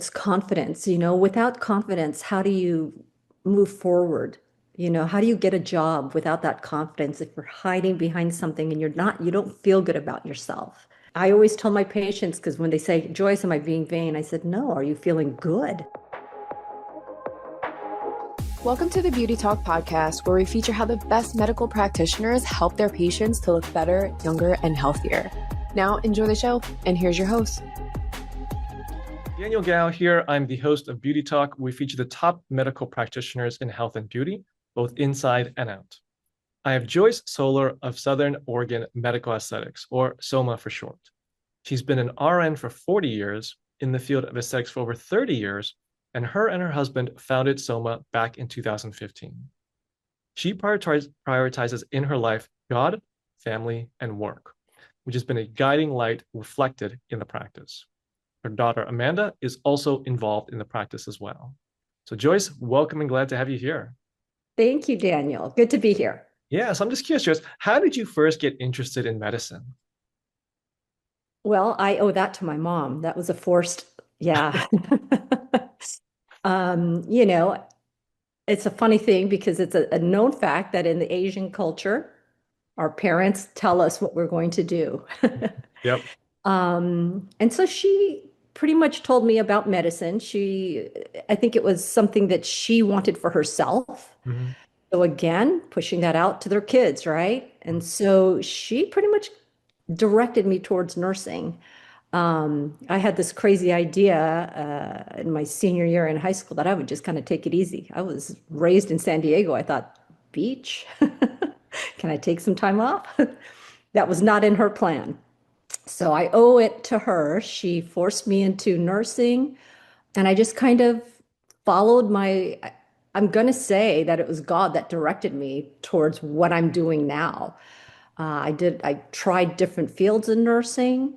it's confidence. Without confidence, how do you move forward? How do you get a job without that confidence if you're hiding behind something and you don't feel good about yourself? I always tell my patients, because when they say, Joyce, am I being vain? I said, no, are you feeling good? Welcome to the Beauty Talk podcast, where we feature how the best medical practitioners help their patients to look better, younger, and healthier. Now, enjoy the show, and here's your host. Daniel Gao here. I'm the host of Beauty Talk. We feature the top medical practitioners in health and beauty, both inside and out. I have Joyce Solar of Southern Oregon Medical Aesthetics, or SOMA for short. She's been an RN for 40 years, in the field of aesthetics for over 30 years, and her husband founded SOMA back in 2015. She prioritizes in her life God, family, and work, which has been a guiding light reflected in the practice. Her daughter, Amanda, is also involved in the practice as well. So Joyce, welcome and glad to have you here. Thank you, Daniel. Good to be here. Yeah, so I'm just curious, Joyce, how did you first get interested in medicine? Well, I owe that to my mom. That was a forced, yeah. Um, you know, it's a funny thing because it's a known fact that in the Asian culture, our parents tell us what we're going to do. Yep. And so she pretty much told me about medicine. I think it was something that she wanted for herself. Mhm. So again, pushing that out to their kids, right? And so she pretty much directed me towards nursing. I had this crazy idea in my senior year in high school that I would just kind of take it easy. I was raised in San Diego. I thought, beach? Can I take some time off? That was not in her plan. So I owe it to her. She forced me into nursing, and I just kind of followed I'm going to say that it was God that directed me towards what I'm doing now. I tried different fields in nursing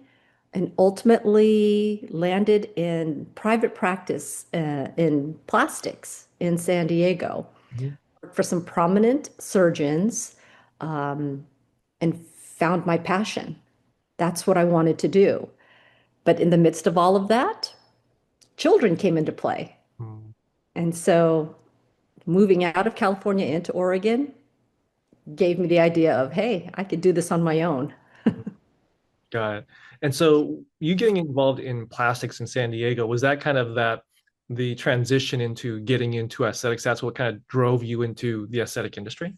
and ultimately landed in private practice in plastics in San Diego. Mhm. Worked for some prominent surgeons and found my passion. That's what I wanted to do. But in the midst of all of that, children came into play. Mm. And so moving out of California into Oregon gave me the idea of, hey, I could do this on my own. Got it. And so you getting involved in plastics in San Diego, was that kind of the transition into getting into aesthetics? That's what kind of drove you into the aesthetic industry?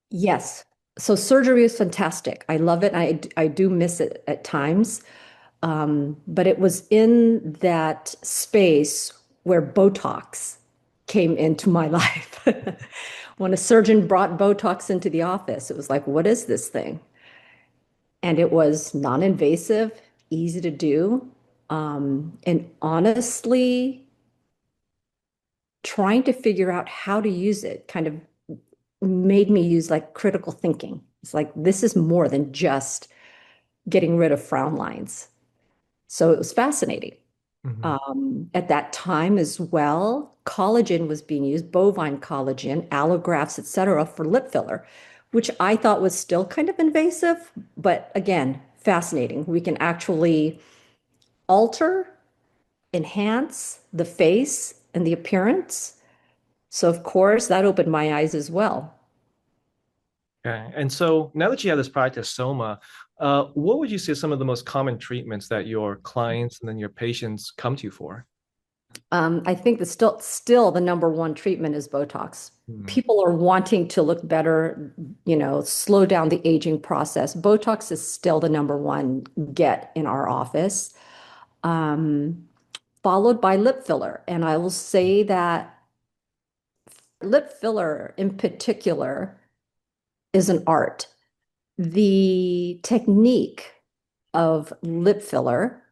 Yes. So surgery is fantastic. I love it. I do miss it at times. But it was in that space where Botox came into my life. When a surgeon brought Botox into the office, it was like, what is this thing? And it was non-invasive, easy to do. And honestly, trying to figure out how to use it kind of made me use like critical thinking. It's like, this is more than just getting rid of frown lines. So it was fascinating. Mhm. At that time as well, collagen was being used, bovine collagen, allografts, et cetera, for lip filler, which I thought was still kind of invasive, but again, fascinating. We can actually alter, enhance the face and the appearance. So, of course, that opened my eyes as well. Okay. And so now that you have this practice, Soma, what would you say are some of the most common treatments that your clients and then your patients come to you for? I think that still the number one treatment is Botox. Mhm. People are wanting to look better, slow down the aging process. Botox is still the number one get in our office, um, followed by lip filler. And I will say that lip filler in particular is an art. The technique of lip filler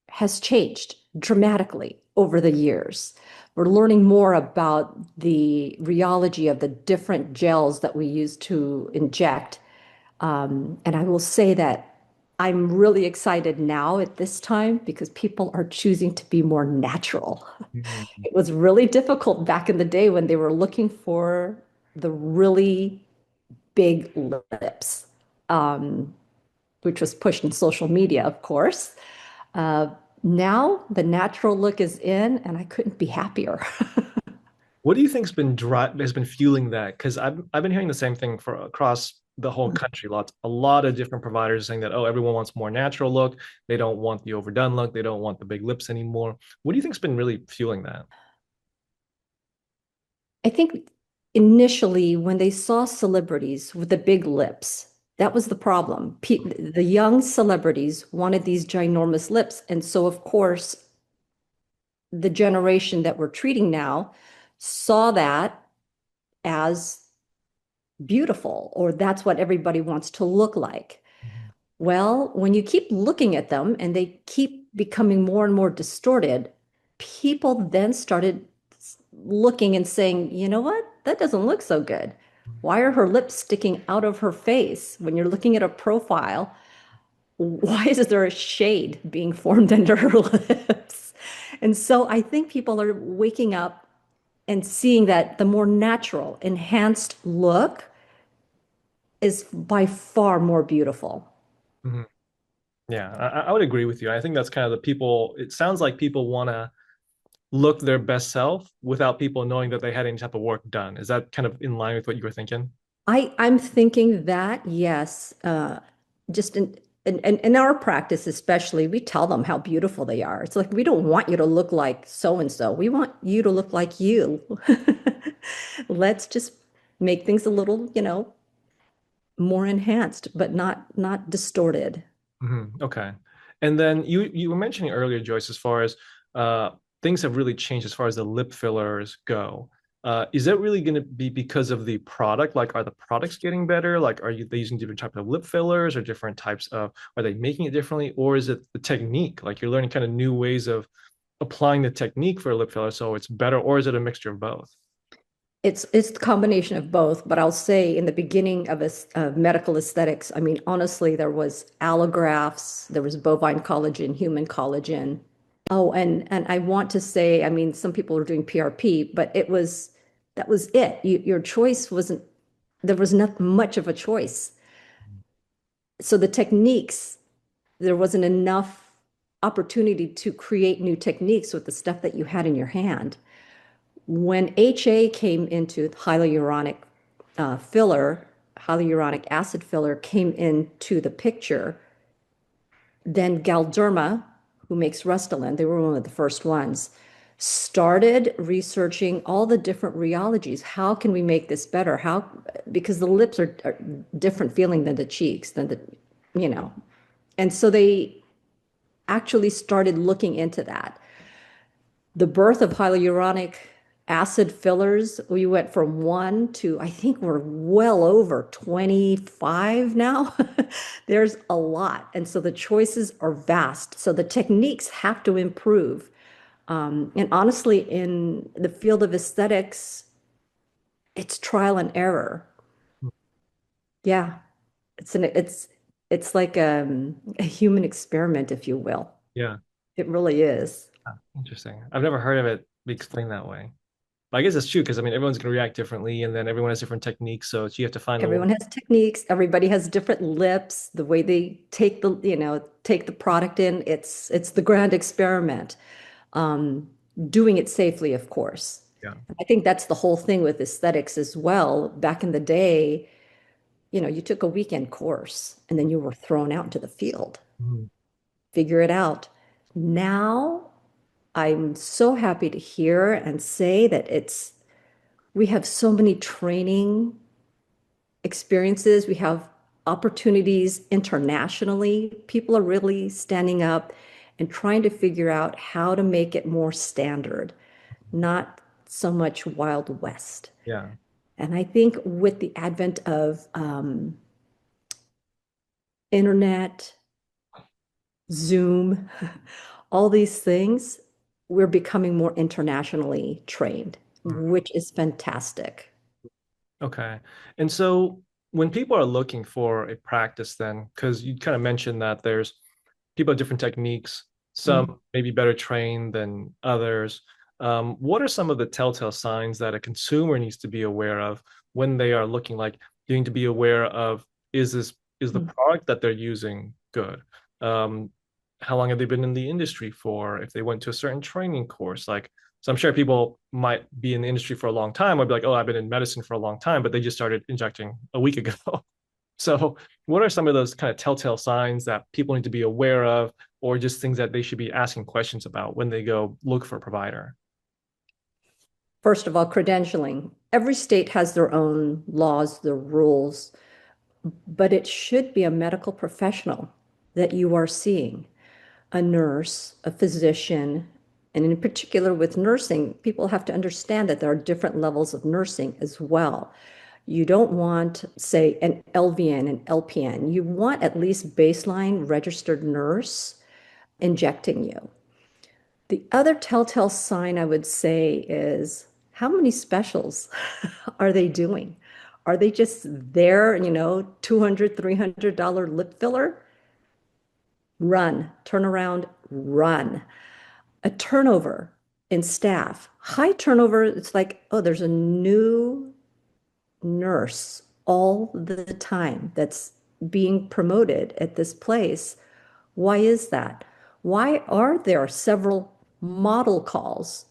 has changed dramatically over the years. We're learning more about the rheology of the different gels that we use to inject. And I will say that I'm really excited now at this time because people are choosing to be more natural. Mhm. It was really difficult back in the day when they were looking for the really big lips, um, which was pushed in social media, of course. Uh, Now the natural look is in, and I couldn't be happier. What do you think's been has been fueling that? Because I've been hearing the same thing for across the whole country. A lot of different providers saying that, oh, everyone wants more natural look. They don't want the overdone look. They don't want the big lips anymore. What do you think's been really fueling that? I think initially when they saw celebrities with the big lips, that was the problem. The young celebrities wanted these ginormous lips. And so, of course, the generation that we're treating now saw that as beautiful, or that's what everybody wants to look like. Well, when you keep looking at them and they keep becoming more and more distorted, people then started looking and saying, you know what? That doesn't look so good. Why are her lips sticking out of her face? When you're looking at a profile, why is there a shade being formed under her lips? And so I think people are waking up and seeing that the more natural, enhanced look is by far more beautiful. Mhm. Yeah, I would agree with you. I think that's kind of the people. It sounds like people want to look their best self without people knowing that they had any type of work done. Is that kind of in line with what you were thinking? I'm thinking that, yes, just in our practice, especially, we tell them how beautiful they are. It's like we don't want you to look like so and so. We want you to look like you. Let's just make things a little, more enhanced, but not distorted. Okay. And then you were mentioning earlier, Joyce, as far as uh, things have really changed as far as the lip fillers go. Is that really going to be because of the product? Like, are the products getting better? Like, they using different types of lip fillers or different types of, are they making it differently? Or is it the technique? Like you're learning kind of new ways of applying the technique for a lip filler, so it's better, or is it a mixture of both? It's the combination of both, but I'll say in the beginning of medical aesthetics, I mean, honestly, there was allografts, there was bovine collagen, human collagen. Oh, and I want to say, I mean, some people are doing PRP, but that was it. Your choice wasn't, there was not much of a choice. So the techniques, there wasn't enough opportunity to create new techniques with the stuff that you had in your hand. When HA came into hyaluronic filler, hyaluronic acid filler came into the picture, then Galderma, who makes Restylane, they were one of the first ones, started researching all the different rheologies. How can we make this better? How, because the lips are different feeling than the cheeks, than the, you know. And so they actually started looking into that. The birth of hyaluronic acid fillers, we went from one to, I think we're well over 25 now. There's a lot. And so the choices are vast. So the techniques have to improve. And honestly, in the field of aesthetics, it's trial and error. Yeah, it's like a human experiment, if you will. Yeah. It really is. Interesting. I've never heard of it be explained that way. But I guess it's true because I mean everyone's going to react differently, and then everyone has different techniques. So you have to find the one. Everyone has techniques. Everybody has different lips. The way they take take the product in. It's the grand experiment. Doing it safely, of course. Yeah. I think that's the whole thing with aesthetics as well. Back in the day, you took a weekend course and then you were thrown out into the field. Mhm. Figure it out. Now, I'm so happy to hear and say that we have so many training experiences. We have opportunities internationally. People are really standing up and trying to figure out how to make it more standard, not so much Wild West. Yeah. And I think with the advent of internet, Zoom, all these things, we're becoming more internationally trained, which is fantastic. Okay. And so when people are looking for a practice, then, because you kind of mentioned that there's people have different techniques, Mm. some may be better trained than others. What are some of the telltale signs that a consumer needs to be aware of when they are looking like you need to be aware of is the product that they're using good? Um, how long have they been in the industry for, if they went to a certain training course. Like, so I'm sure people might be in the industry for a long time, would be like, oh, I've been in medicine for a long time, but they just started injecting a week ago. So, what are some of those kind of telltale signs that people need to be aware of, or just things that they should be asking questions about when they go look for a provider? First of all, credentialing. Every state has their own laws, their rules, but it should be a medical professional that you are seeing, a nurse, a physician, and in particular with nursing, people have to understand that there are different levels of nursing as well. You don't want, say, an LVN, an LPN. You want at least baseline registered nurse injecting you. The other telltale sign I would say is how many specials are they doing? Are they just there, $200, $300 lip filler? Run, turn around, run. A turnover in staff. High turnover, it's like, oh, there's a new nurse all the time that's being promoted at this place. Why is that? Why are there several model calls?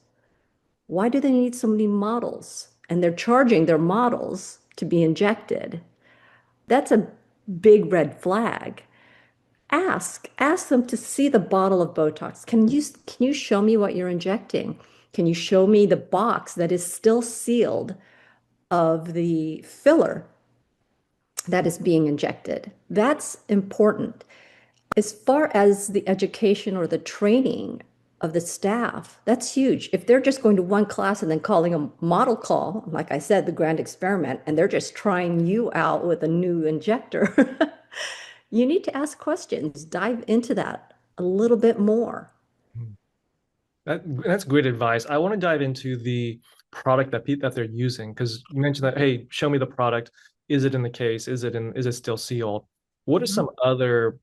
Why do they need so many models? And they're charging their models to be injected. That's a big red flag. Ask them to see the bottle of Botox. Can you show me what you're injecting? Can you show me the box that is still sealed of the filler that is being injected? That's important. As far as the education or the training of the staff, that's huge. If they're just going to one class and then calling a model call, like I said, the grand experiment, and they're just trying you out with a new injector, you need to ask questions, dive into that a little bit more. That's great advice. I want to dive into the product that they're using, because you mentioned that, hey, show me the product. Is it in the case? Is it still sealed? What are some other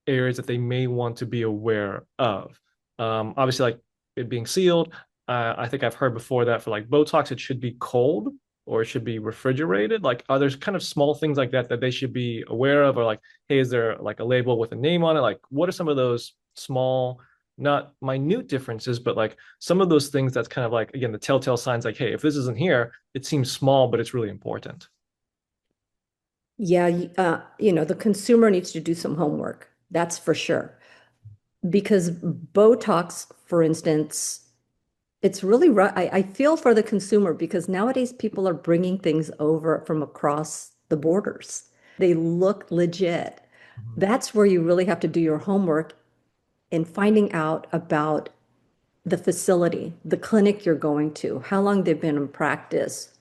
areas that they may want to be aware of? Obviously, like it being sealed. I think I've heard before that for like Botox, it should be cold or it should be refrigerated. Like, are there kind of small things like that that they should be aware of, or like, hey, is there like a label with a name on it? Like, what are some of those small, not minute differences, but like some of those things that's kind of like, again, the telltale signs, like, hey, if this isn't here, it seems small, but it's really important. Yeah, the consumer needs to do some homework. That's for sure. Because Botox, for instance, it's really rough. I feel for the consumer because nowadays people are bringing things over from across the borders. They look legit. Mhm. That's where you really have to do your homework in finding out about the facility, the clinic you're going to, how long they've been in practice.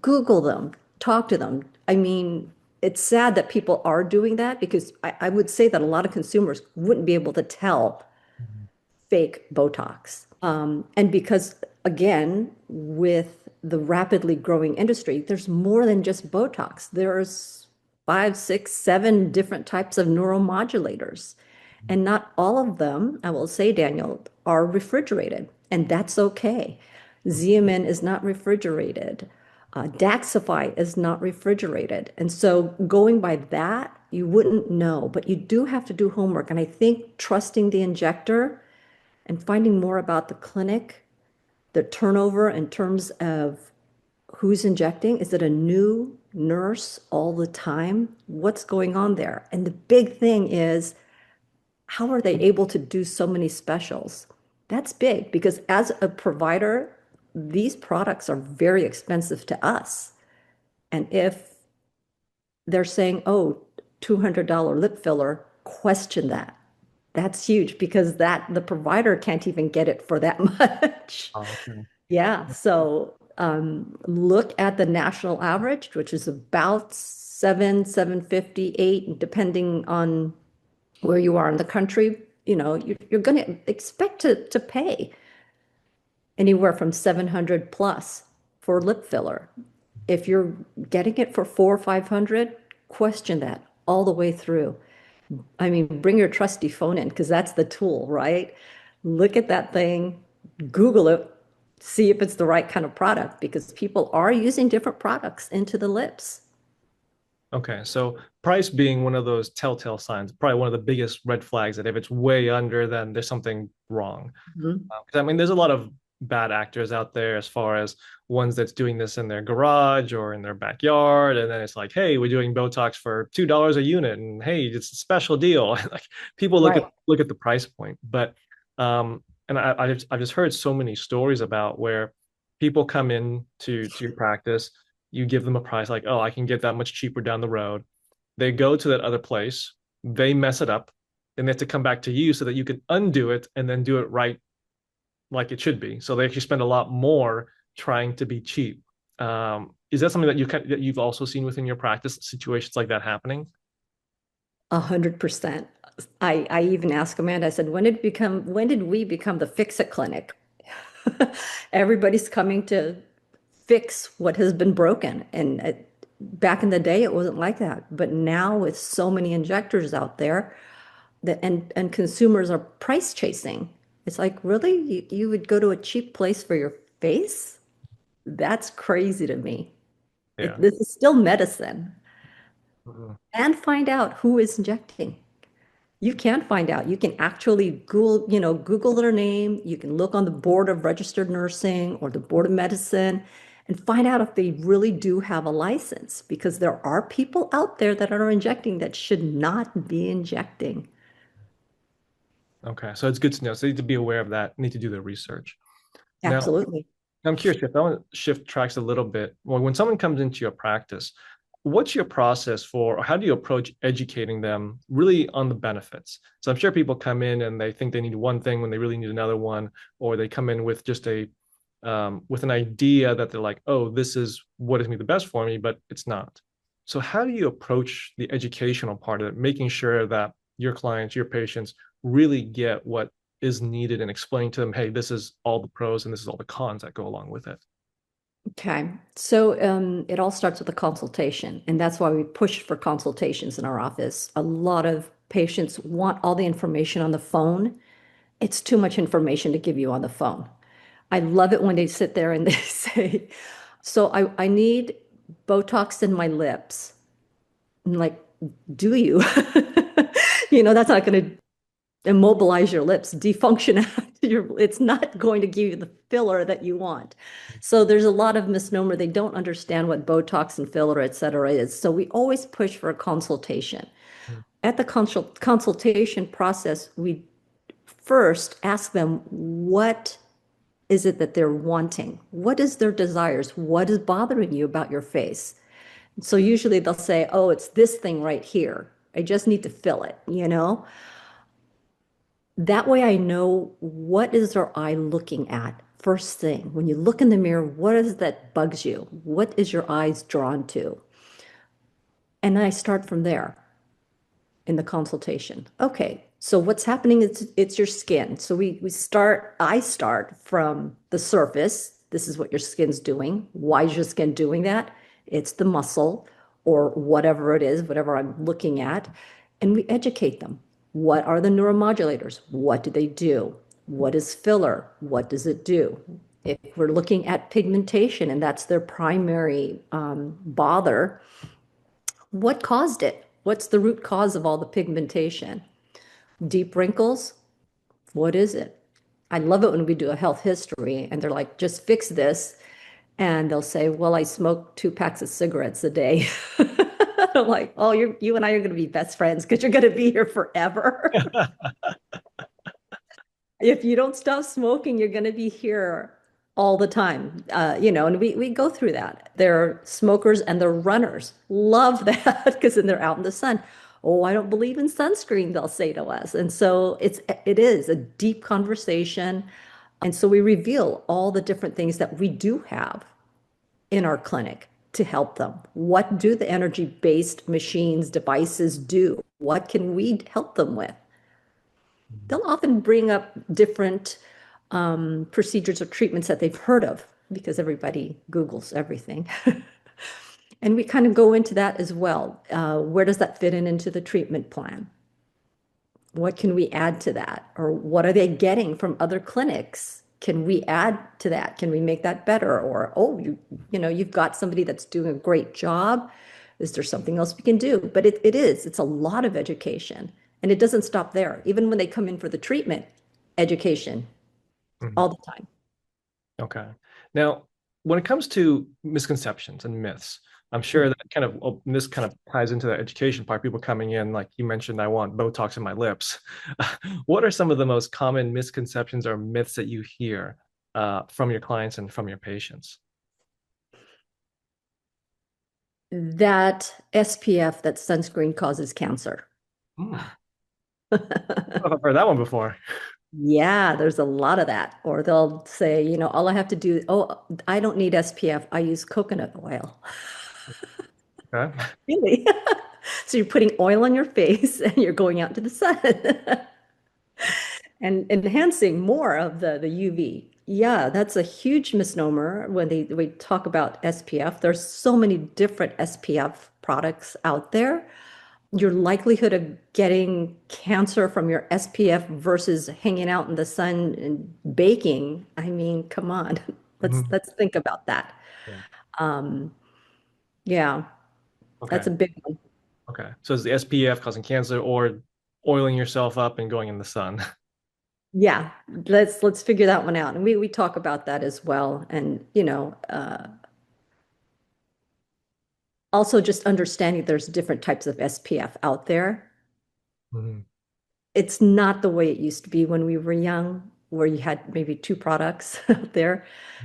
Google them, talk to them. I mean, it's sad that people are doing that because I would say that a lot of consumers wouldn't be able to tell Mhm. fake Botox. And because, again, with the rapidly growing industry, there's more than just Botox. There's five, six, seven different types of neuromodulators. And not all of them, I will say, Daniel, are refrigerated. And that's okay. Xeomin is not refrigerated. Daxify is not refrigerated. And so going by that, you wouldn't know, but you do have to do homework. And I think trusting the injector and finding more about the clinic, the turnover in terms of who's injecting. Is it a new nurse all the time? What's going on there? And the big thing is, how are they able to do so many specials? That's big because as a provider, these products are very expensive to us. And if they're saying, oh, $200 lip filler, question that. That's huge because the provider can't even get it for that much. Oh, okay. Yeah, so look at the national average, which is about 750, 8, depending on where you are in the country. You're going to expect to pay anywhere from 700 plus for lip filler. If you're getting it for 4 or 500, question that all the way through. I mean, bring your trusty phone in because that's the tool, right? Look at that thing, Google it, see if it's the right kind of product because people are using different products into the lips. Okay, so price being one of those telltale signs, probably one of the biggest red flags that if it's way under, then there's something wrong. Mhm. 'Cause I mean, there's a lot of bad actors out there as far as ones that's doing this in their garage or in their backyard, and then it's like, hey, we're doing Botox for $2 a unit, and hey, it's a special deal. Like people Right. look at the price point, but and I've just heard so many stories about where people come in to your practice, you give them a price like, oh, I can get that much cheaper down the road. They go to that other place, they mess it up, and they have to come back to you so that you can undo it and then do it right like it should be. So they actually spend a lot more trying to be cheap. Is that something that that you've also seen within your practice, situations like that happening? 100%. I even asked Amanda, I said, when did we become the fix-it clinic? Everybody's coming to fix what has been broken. And back in the day, it wasn't like that. But now with so many injectors out there that and consumers are price chasing. It's like, really? You would go to a cheap place for your face? That's crazy to me. Yeah. This is still medicine. Mhm. And find out who is injecting. You can find out. You can actually Google their name. You can look on the board of registered nursing or the board of medicine and find out if they really do have a license because there are people out there that are injecting that should not be injecting. Okay, so it's good to know. So you need to be aware of that. Need to do the research. Now, Absolutely. I'm curious if I want to shift tracks a little bit. Well, when someone comes into your practice, what's your process for, or how do you approach educating them really on the benefits? So I'm sure people come in and they think they need one thing when they really need another one, or they come in with just with an idea that they're like, oh, this is what is going to be the best for me, but it's not. So how do you approach the educational part of it, making sure that your clients, your patients really get what is needed and explain to them, hey, this is all the pros and this is all the cons that go along with it. Okay. So it all starts with a consultation, and that's why we push for consultations in our office. A lot of patients want all the information on the phone. It's too much information to give you on the phone. I love it when they sit there and they say, so I need Botox in my lips. I'm like, do you? That's not going to immobilize your lips, defunction it's not going to give you the filler that you want. So there's a lot of misnomer. They don't understand what Botox and filler, et cetera, is. So we always push for a consultation. At the consultation process, we first ask them what is it that they're wanting? What is their desires? What is bothering you about your face? So usually they'll say, oh, it's this thing right here. I just need to fill it. That way I know what is their eye looking at first thing. When you look in the mirror, what is that bugs you? What is your eyes drawn to? And then I start from there in the consultation. Okay, so what's happening is it's your skin. So I start from the surface. This is what your skin's doing. Why is your skin doing that? It's the muscle or whatever it is, whatever I'm looking at. And we educate them. What are the neuromodulators? What do they do? What is filler? What does it do? If we're looking at pigmentation and that's their primary bother, what caused it? What's the root cause of all the pigmentation? Deep wrinkles? What is it? I love it when we do a health history and they're like, just fix this. And they'll say, well, I smoke 2 packs of cigarettes a day. I'm like, oh, you and I are going to be best friends because you're going to be here forever. If you don't stop smoking, you're going to be here all the time. And we go through that. They're smokers and they're runners. Love that because then they're out in the sun. Oh, I don't believe in sunscreen, they'll say to us. And so it is a deep conversation. And so we reveal all the different things that we do have in our clinic to help them. What do the energy-based machines, devices do? What can we help them with? They'll often bring up different procedures or treatments that they've heard of because everybody Googles everything. And we kind of go into that as well. Where does that fit into the treatment plan? What can we add to that? Or what are they getting from other clinics? Can we add to that? Can we make that better? Or, oh, you've got somebody that's doing a great job. Is there something else we can do? But it's a lot of education. And it doesn't stop there. Even when they come in for the treatment, education Mhm. all the time. Okay. Now, when it comes to misconceptions and myths, I'm sure that kind of this kind of ties into the education part. People coming in, like you mentioned, I want Botox in my lips. What are some of the most common misconceptions or myths that you hear from your clients and from your patients? That SPF, that sunscreen causes cancer. Hmm. I've heard that one before. Yeah, there's a lot of that. Or they'll say, all I have to do, oh, I don't need SPF. I use coconut oil. Okay. Really? So you're putting oil on your face and you're going out into the sun and enhancing more of the UV. Yeah, that's a huge misnomer when we talk about SPF. There's so many different SPF products out there. Your likelihood of getting cancer from your SPF versus hanging out in the sun and baking, I mean, come on. Mhm. Let's think about that. Yeah. Um, yeah, Okay. that's a big one. Okay. So is the SPF causing cancer or oiling yourself up and going in the sun? Yeah, let's figure that one out. And we talk about that as well. And also just understanding there's different types of SPF out there. Mhm. It's not the way it used to be when we were young, where you had maybe two products out there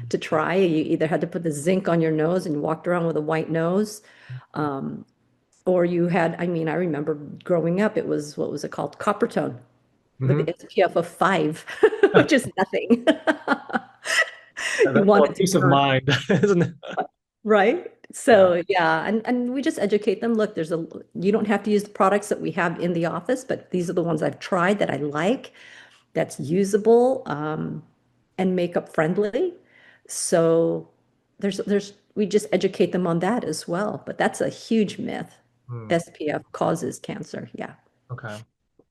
to try. You either had to put the zinc on your nose and you walked around with a white nose, um, or you had, I mean, I remember growing up, it was, what was it called? Copper tone with Mhm. the SPF of 5, which is nothing. You That's want more it to peace of burn. mind, isn't it? Right? Yeah. So yeah, and we just educate them. Look, you don't have to use the products that we have in the office, but these are the ones I've tried that I like, that's usable, and makeup friendly. So we just educate them on that as well. But that's a huge myth. Hmm. SPF causes cancer. Yeah. Okay.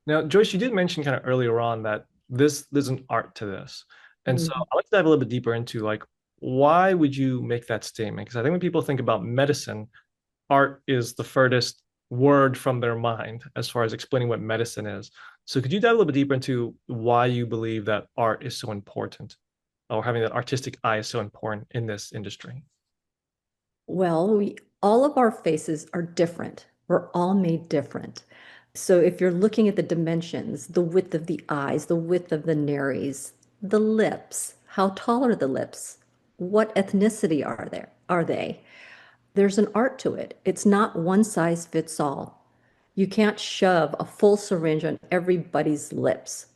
Now, Joyce, you did mention kind of earlier on that there's an art to this. And so Mhm. I'd like to dive a little bit deeper into like why would you make that statement? Because I think when people think about medicine, art is the furthest word from their mind as far as explaining what medicine is. So could you dive a little bit deeper into why you believe that art is so important or having that artistic eye is so important in this industry? Well, all of our faces are different. We're all made different. So if you're looking at the dimensions, the width of the eyes, the width of the nares, the lips, how tall are the lips? What ethnicity are they? There's an art to it. It's not one size fits all. You can't shove a full syringe on everybody's lips.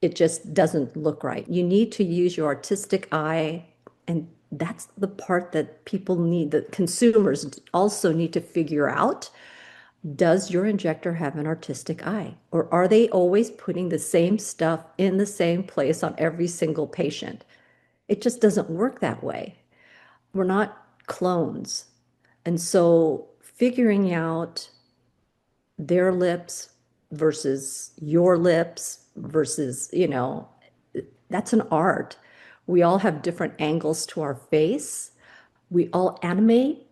It just doesn't look right. You need to use your artistic eye, and that's the part that people need, that consumers also need to figure out. Does your injector have an artistic eye? Or are they always putting the same stuff in the same place on every single patient? It just doesn't work that way. We're not clones. And so figuring out their lips versus your lips versus, that's an art. We all have different angles to our face. We all animate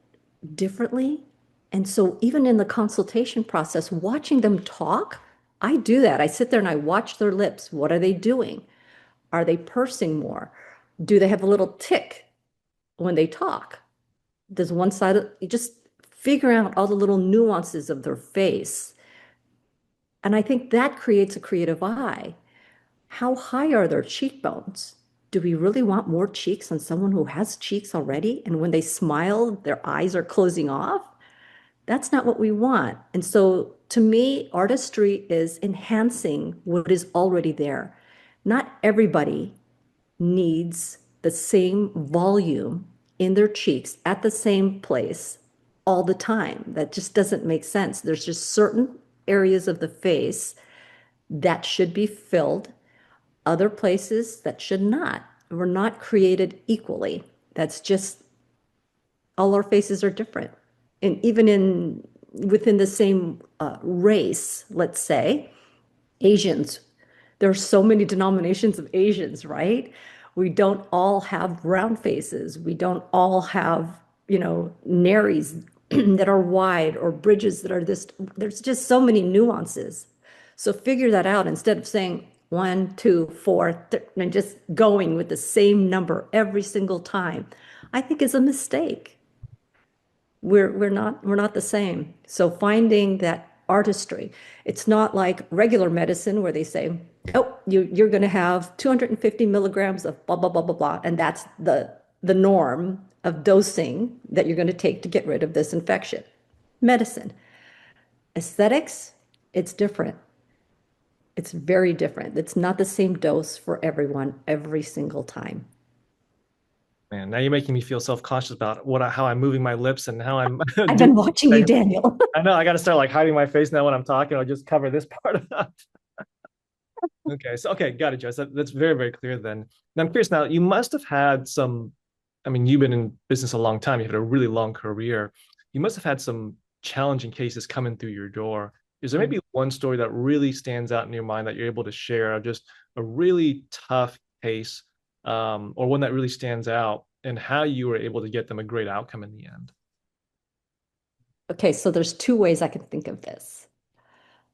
differently. And so even in the consultation process, watching them talk, I do that. I sit there and I watch their lips. What are they doing? Are they pursing more? Do they have a little tick when they talk? Does one side of you just figure out all the little nuances of their face? And I think that creates a creative eye. How high are their cheekbones? Do we really want more cheeks on someone who has cheeks already? And when they smile, their eyes are closing off? That's not what we want. And so to me, artistry is enhancing what is already there. Not everybody needs the same volume in their cheeks at the same place all the time. That just doesn't make sense. There's just certain areas of the face that should be filled, other places that should not. We're not created equally. That's just all our faces are different. And even within the same race, let's say, Asians, there are so many denominations of Asians, right? We don't all have round faces. We don't all have, nares. that are wide or bridges that are this, there's just so many nuances. So figure that out instead of saying one, two, four, and just going with the same number every single time, I think is a mistake. We're not the same. So finding that artistry, it's not like regular medicine where they say, oh, you're going to have 250 milligrams of blah blah blah blah blah, and that's the norm of dosing that you're going to take to get rid of this infection. Medicine, aesthetics, it's different. It's very different. It's not the same dose for everyone every single time. Man, now you're making me feel self-conscious about how I'm moving my lips and how I'm I've doing been watching you, things. Daniel. I know I got to start like hiding my face now when I'm talking. I'll just cover this part up. Okay, so okay, got it, Joyce. That's very, very clear then. Now I'm curious now, you must have had some, I mean, you've been in business a long time, you had a really long career. You must have had some challenging cases coming through your door. Is there maybe one story that really stands out in your mind that you're able to share, just a really tough case, or one that really stands out, and how you were able to get them a great outcome in the end? Okay, so there's two ways I can think of this.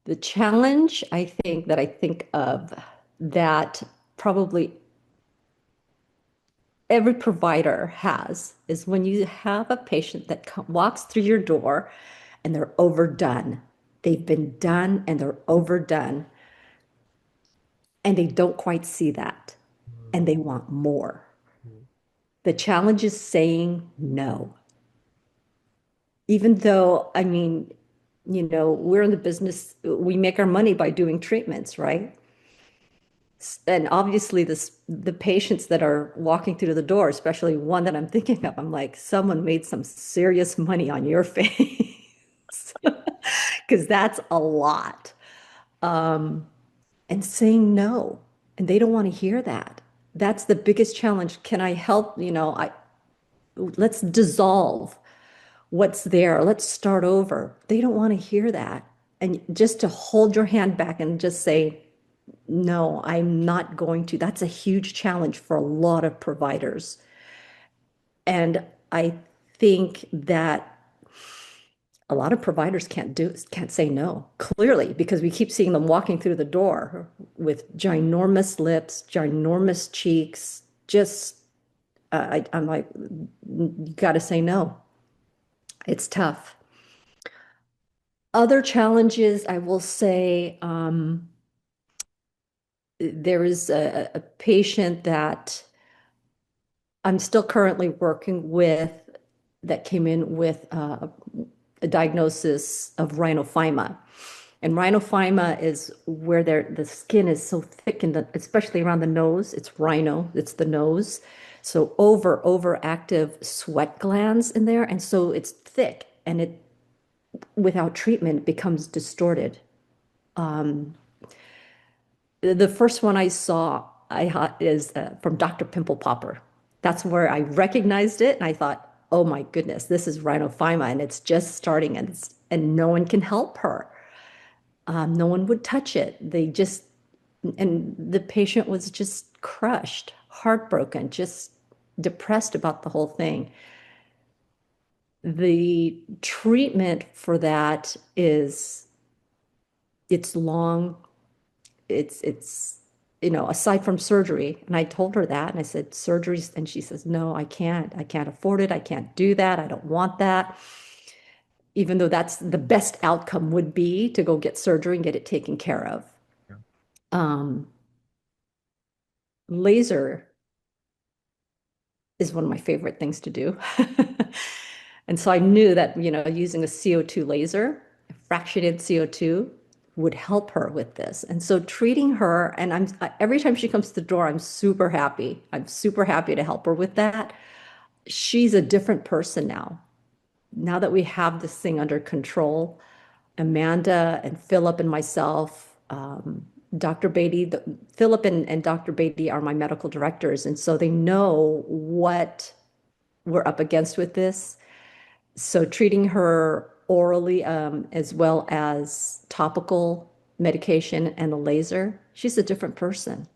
The challenge I think of that probably every provider has is when you have a patient that walks through your door and they're overdone. They've been done and they're overdone and they don't quite see that and they want more. The challenge is saying no. Even though, I mean, we're in the business, we make our money by doing treatments, right? And obviously the patients that are walking through the door, especially one that I'm thinking of, I'm like, someone made some serious money on your face because that's a lot. And saying no, and they don't want to hear that. That's the biggest challenge. Can I help? Let's dissolve what's there. Let's start over. They don't want to hear that. And just to hold your hand back and just say, no, I'm not going to. That's a huge challenge for a lot of providers. And I think that a lot of providers can't say no, clearly, because we keep seeing them walking through the door with ginormous lips, ginormous cheeks. Just, I'm like, you got to say no. It's tough. Other challenges, I will say, there is a patient that I'm still currently working with that came in with a diagnosis of rhinophyma. And rhinophyma is where the skin is so thick, especially around the nose. It's rhino, it's the nose. So overactive sweat glands in there. And so it's thick and it, without treatment, becomes distorted. The first one I saw is from Dr. Pimple Popper. That's where I recognized it, and I thought, "Oh my goodness, this is rhinophyma, and it's just starting, and no one can help her. No one would touch it. And the patient was just crushed, heartbroken, just depressed about the whole thing. The treatment for that is it's long, it's aside from surgery. And I told her that, and I said surgeries, and she says no, I can't afford it, I can't do that, I don't want that, even though that's the best outcome would be to go get surgery and get it taken care of. Yeah. um, Laser is one of my favorite things to do. And so I knew that, using a CO2 laser, fractionated CO2, would help her with this. And so treating her, and every time she comes to the door, I'm super happy. I'm super happy to help her with that. She's a different person now. Now that we have this thing under control, Amanda and Philip and myself, Dr. Beatty, Philip and Dr. Beatty are my medical directors. And so they know what we're up against with this. So treating her orally, as well as topical medication and the laser, she's a different person.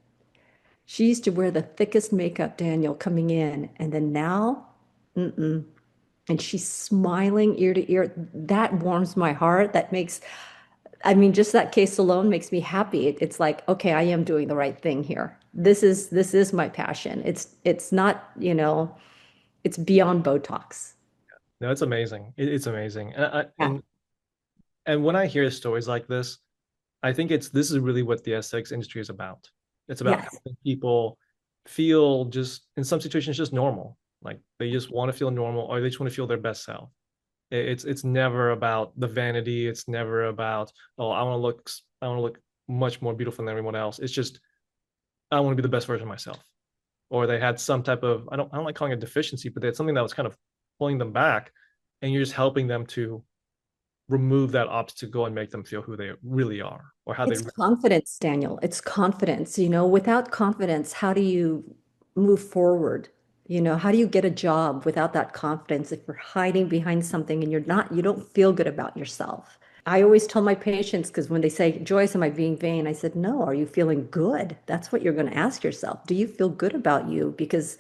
She used to wear the thickest makeup, Daniel, coming in, and then now, mm-mm. and she's smiling ear to ear. That warms my heart. That makes, I mean, just that case alone makes me happy. It's like, okay, I am doing the right thing here. This is my passion. It's not, it's beyond Botox. No, it's amazing. It's amazing. Yeah. And when I hear stories like this, I think this is really what the aesthetics industry is about. It's about Yes. helping people feel just in some situations just normal. Like they just want to feel normal or they just want to feel their best self. It's never about the vanity. It's never about, oh, I want to look much more beautiful than everyone else. It's just I want to be the best version of myself. Or they had some type of I don't like calling it deficiency, but they had something that was kind of pulling them back, and you're just helping them to remove that obstacle and make them feel who they really are or how they It's confidence, Daniel. It's confidence. Without confidence, how do you move forward? How do you get a job without that confidence if you're hiding behind something and you don't feel good about yourself? I always tell my patients, because when they say, Joyce, am I being vain? I said, no, are you feeling good? That's what you're going to ask yourself. Do you feel good about you? Because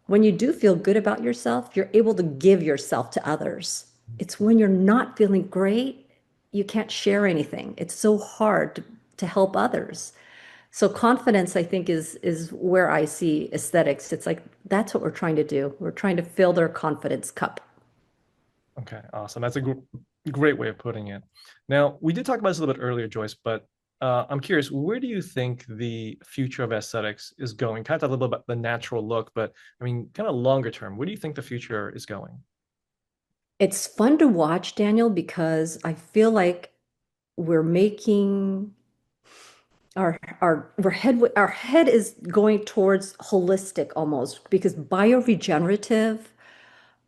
when you do feel good about yourself, you're able to give yourself to others. It's when you're not feeling great, you can't share anything. It's so hard to help others. So confidence, I think, is where I see aesthetics. It's like that's what we're trying to do. We're trying to fill their confidence cup. Okay, awesome. That's a great way of putting it. Now, we did talk about this a little bit earlier, Joyce, but I'm curious, where do you think the future of aesthetics is going? Kind of talk a little bit about the natural look, but I mean, kind of longer term, where do you think the future is going? It's fun to watch, Daniel, because I feel like we're making our head is going towards holistic almost because bioregenerative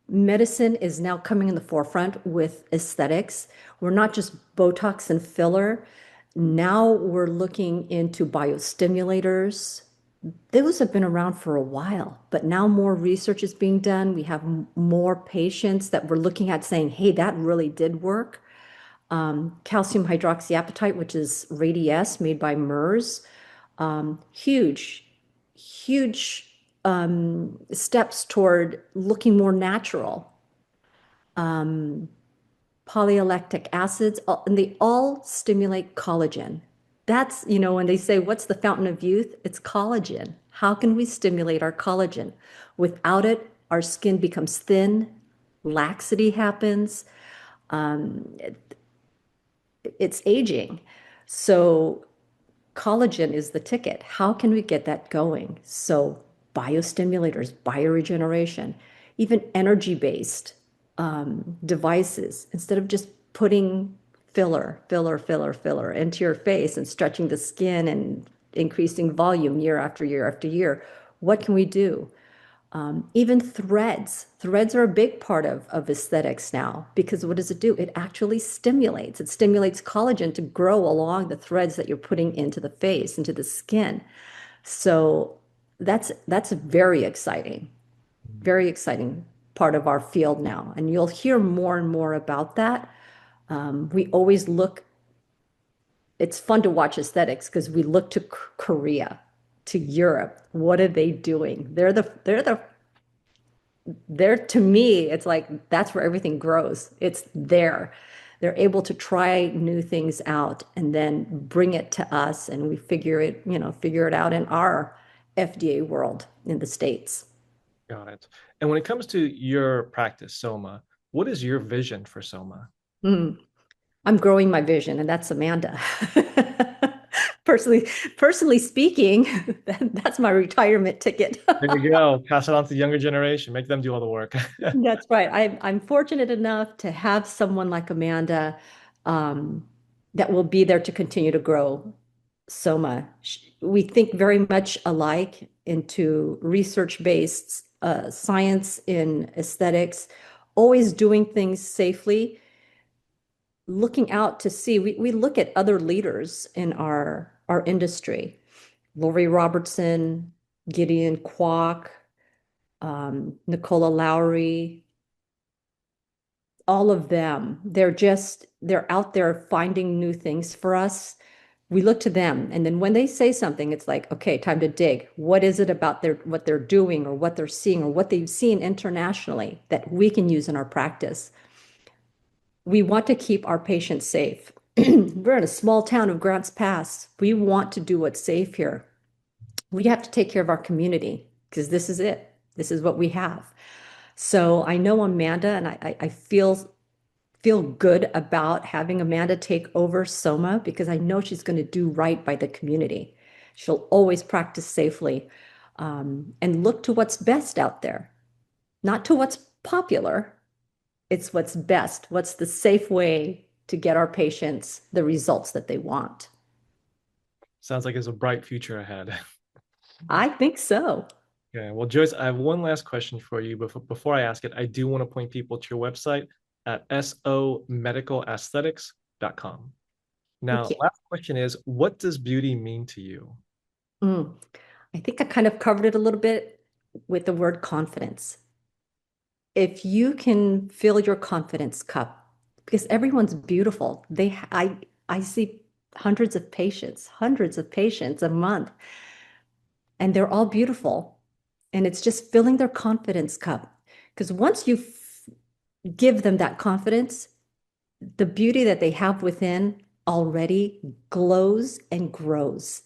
medicine is now coming in the forefront with aesthetics. We're not just Botox and filler. Now we're looking into biostimulators. Those have been around for a while, but now more research is being done. We have more patients that we're looking at saying, hey, that really did work. Calcium hydroxyapatite, which is Radiesse made by MERS, huge, huge steps toward looking more natural. Polylactic acids, and they all stimulate collagen. That's, when they say, what's the fountain of youth? It's collagen. How can we stimulate our collagen? Without it, our skin becomes thin, laxity happens, it's aging. So collagen is the ticket. How can we get that going? So biostimulators, bioregeneration, even energy-based devices, instead of just putting filler into your face and stretching the skin and increasing volume year after year after year, what can we do? Even threads. Threads are a big part of aesthetics now because what does it do? It actually stimulates. It stimulates collagen to grow along the threads that you're putting into the face, into the skin. So that's very exciting part of our field now. And you'll hear more and more about that. We always look, it's fun to watch aesthetics because we look to Korea, to Europe. What are they doing? They're to me, it's like that's where everything grows. It's there. They're able to try new things out and then bring it to us, and we figure it out in our FDA world in the States. Got it. And when it comes to your practice, Soma, what is your vision for Soma? Hmm. I'm growing my vision, and that's Amanda. Personally, personally speaking, that's my retirement ticket. There you go. Pass it on to the younger generation. Make them do all the work. That's right. I'm fortunate enough to have someone like Amanda um, that will be there to continue to grow Soma. We think very much alike into research-based science in aesthetics, always doing things safely, looking out to see. We look at other leaders in our industry, Lori Robertson, Gideon Kwok, Nicola Lowry, all of them. They're out there finding new things for us. We look to them. And then when they say something, it's like, okay, time to dig. What is it about what they're doing or what they're seeing or what they've seen internationally that we can use in our practice? We want to keep our patients safe. We're in a small town of Grants Pass. We want to do what's safe here. We have to take care of our community because this is it. This is what we have. So I know Amanda, and I feel good about having Amanda take over Soma because I know she's going to do right by the community. She'll always practice safely, and look to what's best out there, not to what's popular. It's what's best. What's the safe way to get our patients the results that they want? Sounds like there's a bright future ahead. I think so. Okay, well, Joyce, I have one last question for you. But before I ask it, I do want to point people to your website at somedicalaesthetics.com. Now, Thank you. last question is, what does beauty mean to you? Mm. I think I kind of covered it a little bit with the word confidence. If you can fill your confidence cup, because everyone's beautiful. I see hundreds of patients a month, and they're all beautiful. And it's just filling their confidence cup. Because once you give them that confidence, the beauty that they have within already glows and grows.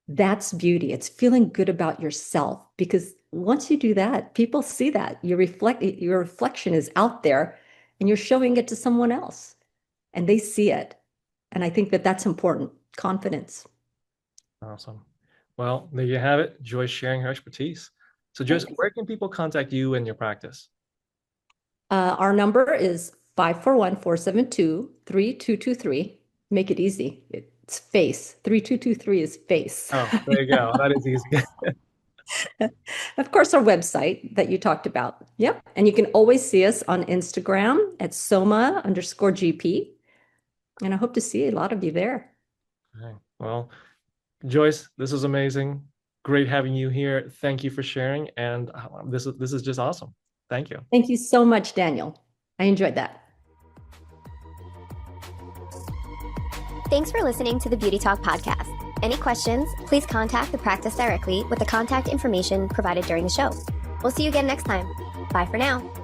That's beauty. It's feeling good about yourself because once you do that, people see that. Your reflection is out there and you're showing it to someone else and they see it. And I think that that's important. Confidence. Awesome. Well, there you have it. Joyce sharing her expertise. So, Joyce, Thanks. where can people contact you and your practice? Our number is 541-472-3223. Make it easy. It's face. 3223 is face. Oh, there you go. That is easy. Of course, our website that you talked about. Yep. And you can always see us on Instagram at Soma_GP. And I hope to see a lot of you there. Okay. Well, Joyce, this was amazing. Great having you here. Thank you for sharing. And this is just awesome. Thank you. Thank you so much, Daniel. I enjoyed that. Thanks for listening to the Beauty Talk podcast. Any questions, please contact the practice directly with the contact information provided during the show. We'll see you again next time. Bye for now.